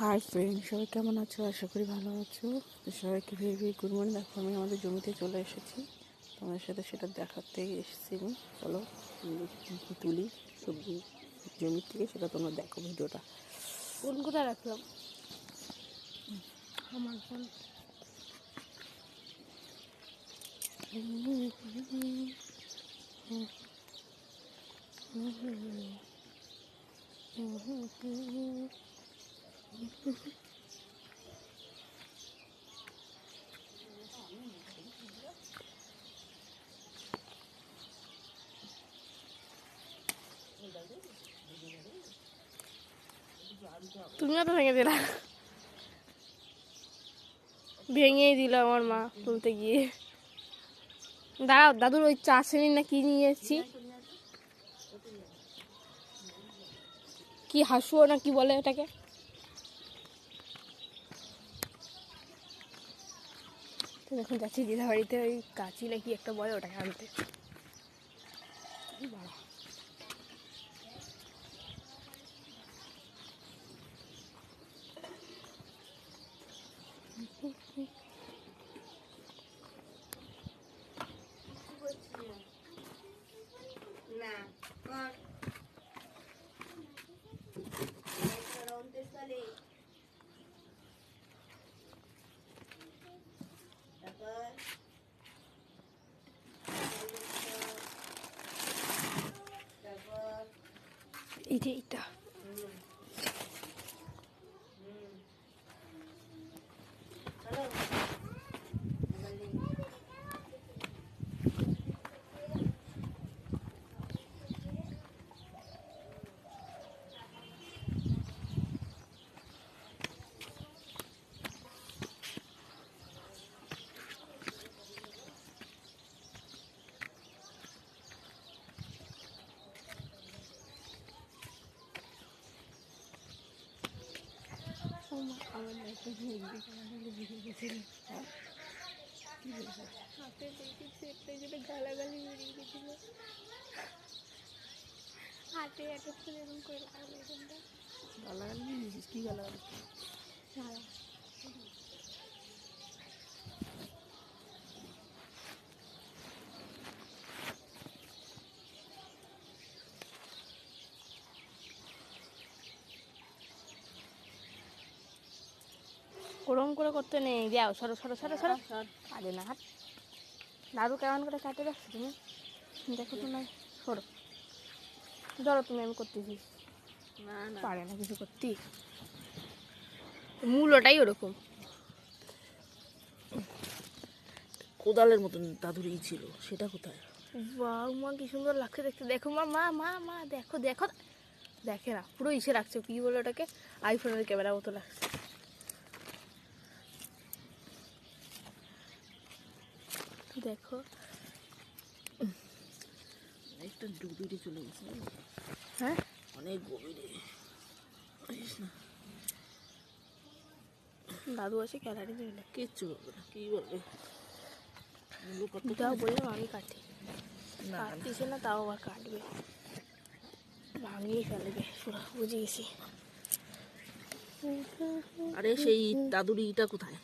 Hi friend, সবাই কেমন আছো? আশা করি ভালো আছো। তো সবাইকে ভেরি ভেরি গুড মর্নিং। দেখো আমি আমাদের জমিতে চলে এসেছি, তোমাদের সাথে সেটা দেখাতে এসেছি আমি। চলো কী কী তুলি সবজি জমির থেকে, সেটা তোমরা দেখো ভিডিওটা। ফোন কোথায় রাখলাম? আমার ফোন। তুমিও তো ভেঙে দিলা। ভেঙেই দিল আমার মা তুলতে গিয়ে। দাঁড়াও, দাদুর ওই চাষনি না কি নিয়ে এসেছি, কি হাসুও না কি বলে ওটাকে। এখন যাচ্ছি দিদা বাড়িতে, ওই কাঁচি না কি একটা বলে ওটাকে আনতে। এই যে এটা গালাগালি বেরিয়ে গেছিল হাতে একটা ফুল এরকম করে লাগালো এখানটা। গালাগালি দিয়েছিস? কী গালাগালি? ওরম করে করতে নেই, যাও সরো সরো সরো সরো। আরে না হাত, দাদু কেমন করে কাটে দেখছো তুমি? দেখো তো না, সরো ধরো তুমি, আমি করতেছি। না না, পারে না কিছু করতে, মূলটাই ওরকম। কোদালের মতন দাদুর ই ছিল, সেটা কোথায়? বাহ মা, কি সুন্দর লাগছে দেখতে। দেখো মা, মা মা মা দেখো দেখো, দেখে না পুরো ইসে রাখছে, কি বলে ওটাকে, আইফোনের ক্যামেরা মতো লাগছে। দেখো একটা ডুবিরে চলে গেছে। হ্যাঁ, অনেক গভীরে। দাদু আছে ক্যালারি দিলে কিচ্ছু বলবে না, কী বলবে? তাও বললাম আমি কাটি, না না, কাটতেছে না তাও আবার কাটবে, ভাঙিয়ে ফেলবে পুরো, বুঝে গেছি। আরে সেই দাদুর ইটা কোথায়?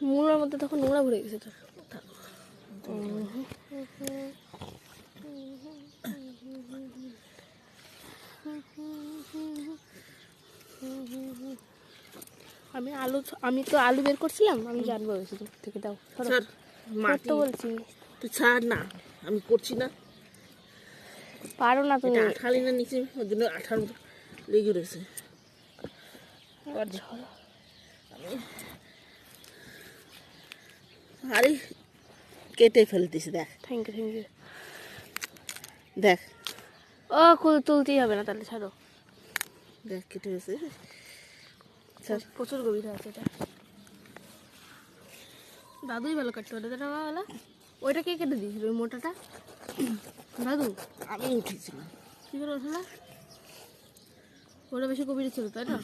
মূলার মধ্যে তখন নোংরা ভরে গেছে তো। আমি তো আলু বের করছিলাম, আমি জানবো বেশি দূর থেকে। দাও স্যার, মাটি তো বলছি, তুই ছাড় না, আমি করছি না। পারো না তুমি। এটা আঠালি না নিচে, ওই জন্য আঠার মতো লেগে রয়েছে। আরে কেটে ফেলতেছি, দেখ থ্যাংক ইউ থ্যাংক ইউ। দেখ ও তুলতেই হবে না তাহলে, ছাড়ো। দেখ কেটে গেছে। প্রচুর গভীর আছে এটা, দাদুই ভালো কাটতে পারে দাদা বেলা। ওইটা কে কেটে দিয়েছিল ওই মোটাটা? দাদু। আমি উঠেছিলাম। কী করে ওঠে না? ওটা বেশি গভীরে ছিল তাই না?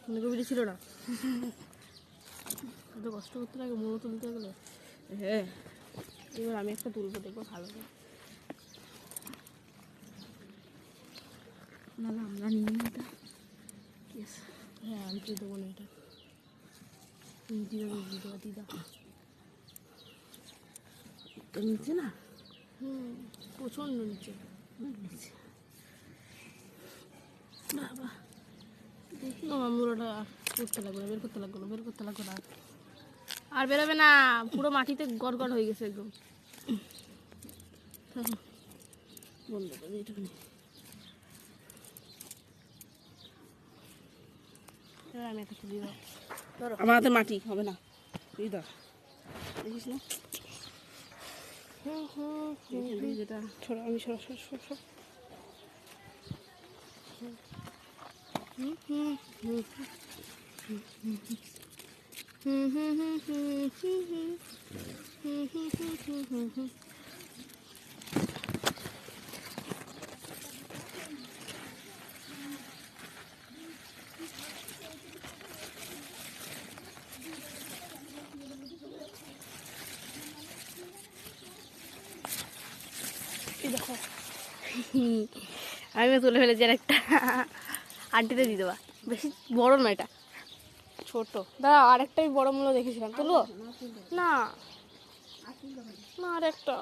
মানে গভীরে ছিল না, এত কষ্ট করতে লাগে মোড়ো তুলতে গেলে। হ্যাঁ, এবার আমি একটা তুলবো, দেখবো ভালো করে। না না আমরা নিয়ে নিই এটা। হ্যাঁ আমি দিয়ে দেবো না এটা। দিদা তো নিচে না, প্রচণ্ড নিচে। নিচে বাবা মামুরোটা করতে লাগবে না, বের করতে লাগবে না আর বেরোবে না, পুরো মাটিতে গড় হয়ে গেছে একদম। বন্ধ করে এটুকুনি। এবার আমি একটা তুলি দাও। আমার হাতে মাটি হবে না, তুই ধর, দেখিস না যেটা সরো, আমি সরো। দেখো আমিও তুলে ফেলেছি আর একটা, আন্টিতে দিয়ে দেবা। বেশি বড় না এটা, ছোট। দাঁড়া আরেকটাই বড় মূল্য দেখেছিলাম, তুলবো না না আরেকটা।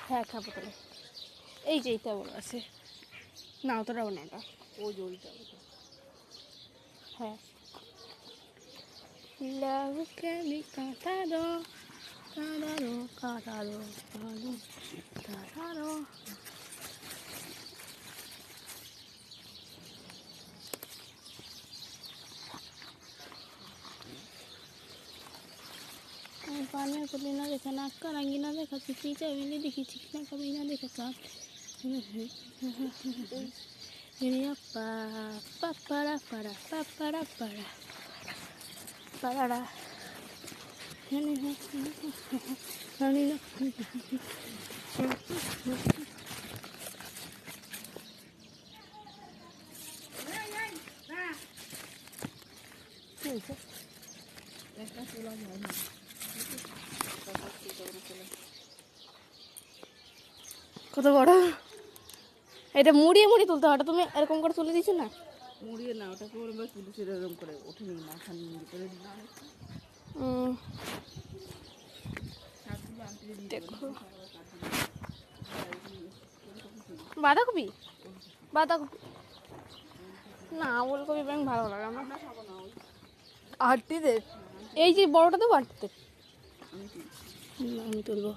হ্যাঁ খাবো তাহলে। এই যে এইটা বড় আছে না, অতটাও না এটা, ওই জলটা। হ্যাঁ লাউকে মি কাটারো কাটারো पानी पुली ना देखा नाक का रंगी ना देखा किसी चवेली दिखी चिकना कभी ना देखा काट पापड़ा पड़ा पापड़ा पड़ा पड़ा কত বড় এটা, মুড়িয়ে তুলতে হয়। তুমি এরকম করে তুলে দিচ্ছ না, মুড়িয়ে না, ওটা করে বা তুলেছি এরকম করে ওঠে নি মাথা নিয়ে করে দিলাম। দেখো বাঁধাকপি না, ওলকপি ব্যাং ভালো লাগে আমার। আটটিদের এই যে বড়টা দেবো, আটটিতে আমি তুলবো।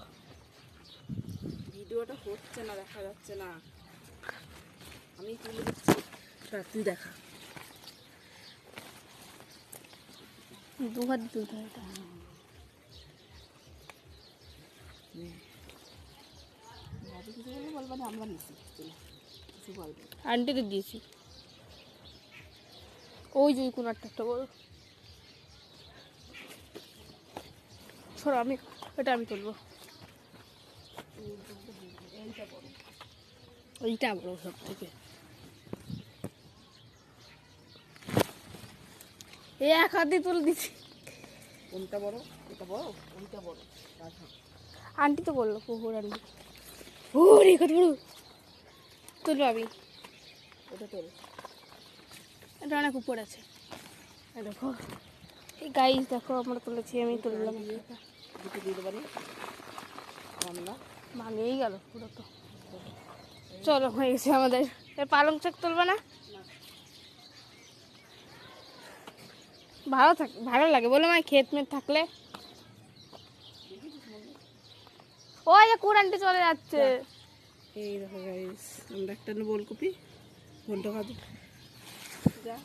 ভিডিওটা হচ্ছে না, দেখা যাচ্ছে না, আমি তুলে দিচ্ছি, তুই দেখা। দু হাত তুলতে হয় এটা। কিছু বললে বলবো না, আমরা নিচ্ছি কিছু বলবো। আন্টিতে দিয়েছি ওই যে কোনারটা একটা বড়। সরো, আমি এটা আমি তুলবো। এইটা বড় সব থেকে, এই এক হাত দিয়ে তুলে দিচ্ছি। কোনটা বড়? এটা বড়, ওইটা বড়। আন্টি তো বললো পুকুর আন্টি। ও রে কত বড়, তুলবো আমি। ওটা তোর, এটা অনেক উপর আছে। দেখো এই গাইস, দেখো আমরা তুলেছি, আমি তুললাম। দুটো দিয়ে দেবানি আমরা ভাঙেই গেল পুরো তো। চলো হয়ে গেছে আমাদের। পালং শাক তুলবে না? ভালো লাগে বলো মা, ক্ষেত মেত থাকলে। ওই যে কুড়ানটি চলে যাচ্ছে। এই দেখো গাইস, আমরা একটা নেবো ওলকপি, ঘন্টা ভাজি যা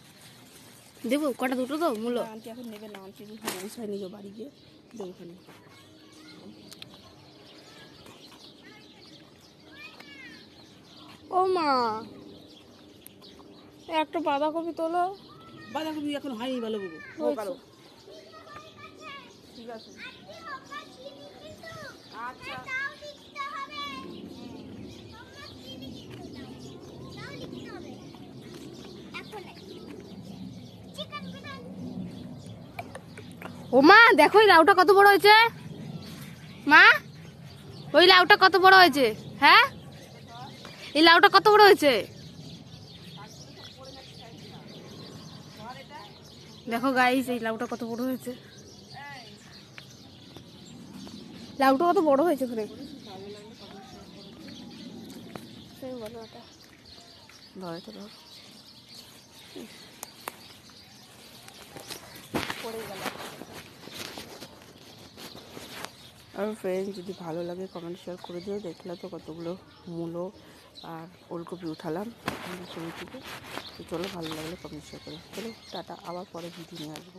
দেবো কটা, দুটো তো মূল্য। আন্টি এখন নেবে না, আন্টি পৌঁছায় নিজ বাড়ি গিয়ে দেবো ওখানে। ও মা, একটা বাঁধাকপি তোলো। বাঁধাকপি এখন হয়নি ভালো বাবু, ও কারো ঠিক আছে। আচ্ছা ও মা দেখো এই লাউটা কত বড় হয়েছে মা। ওই লাউটা কত বড় হয়েছে? হ্যাঁ, এই লাউটা কত বড় হয়েছে দেখো গাইস, এই লাউটা কত বড় হয়েছে। লাউটা কত বড় হয়েছে ঘুরে। ধরে তো ধর। পড়ে গেল। আর ফ্রেন্ড, যদি ভালো লাগে কমেন্ট শেয়ার করে দিও। দেখলে তো কতগুলো মূলো আর ওলকপি উঠালাম জমি থেকে। তো চলো, ভালো লাগলে কমেন্ট শেয়ার করো। চলো টাটা, আবার পরে ভিডিও নিয়ে আসবো।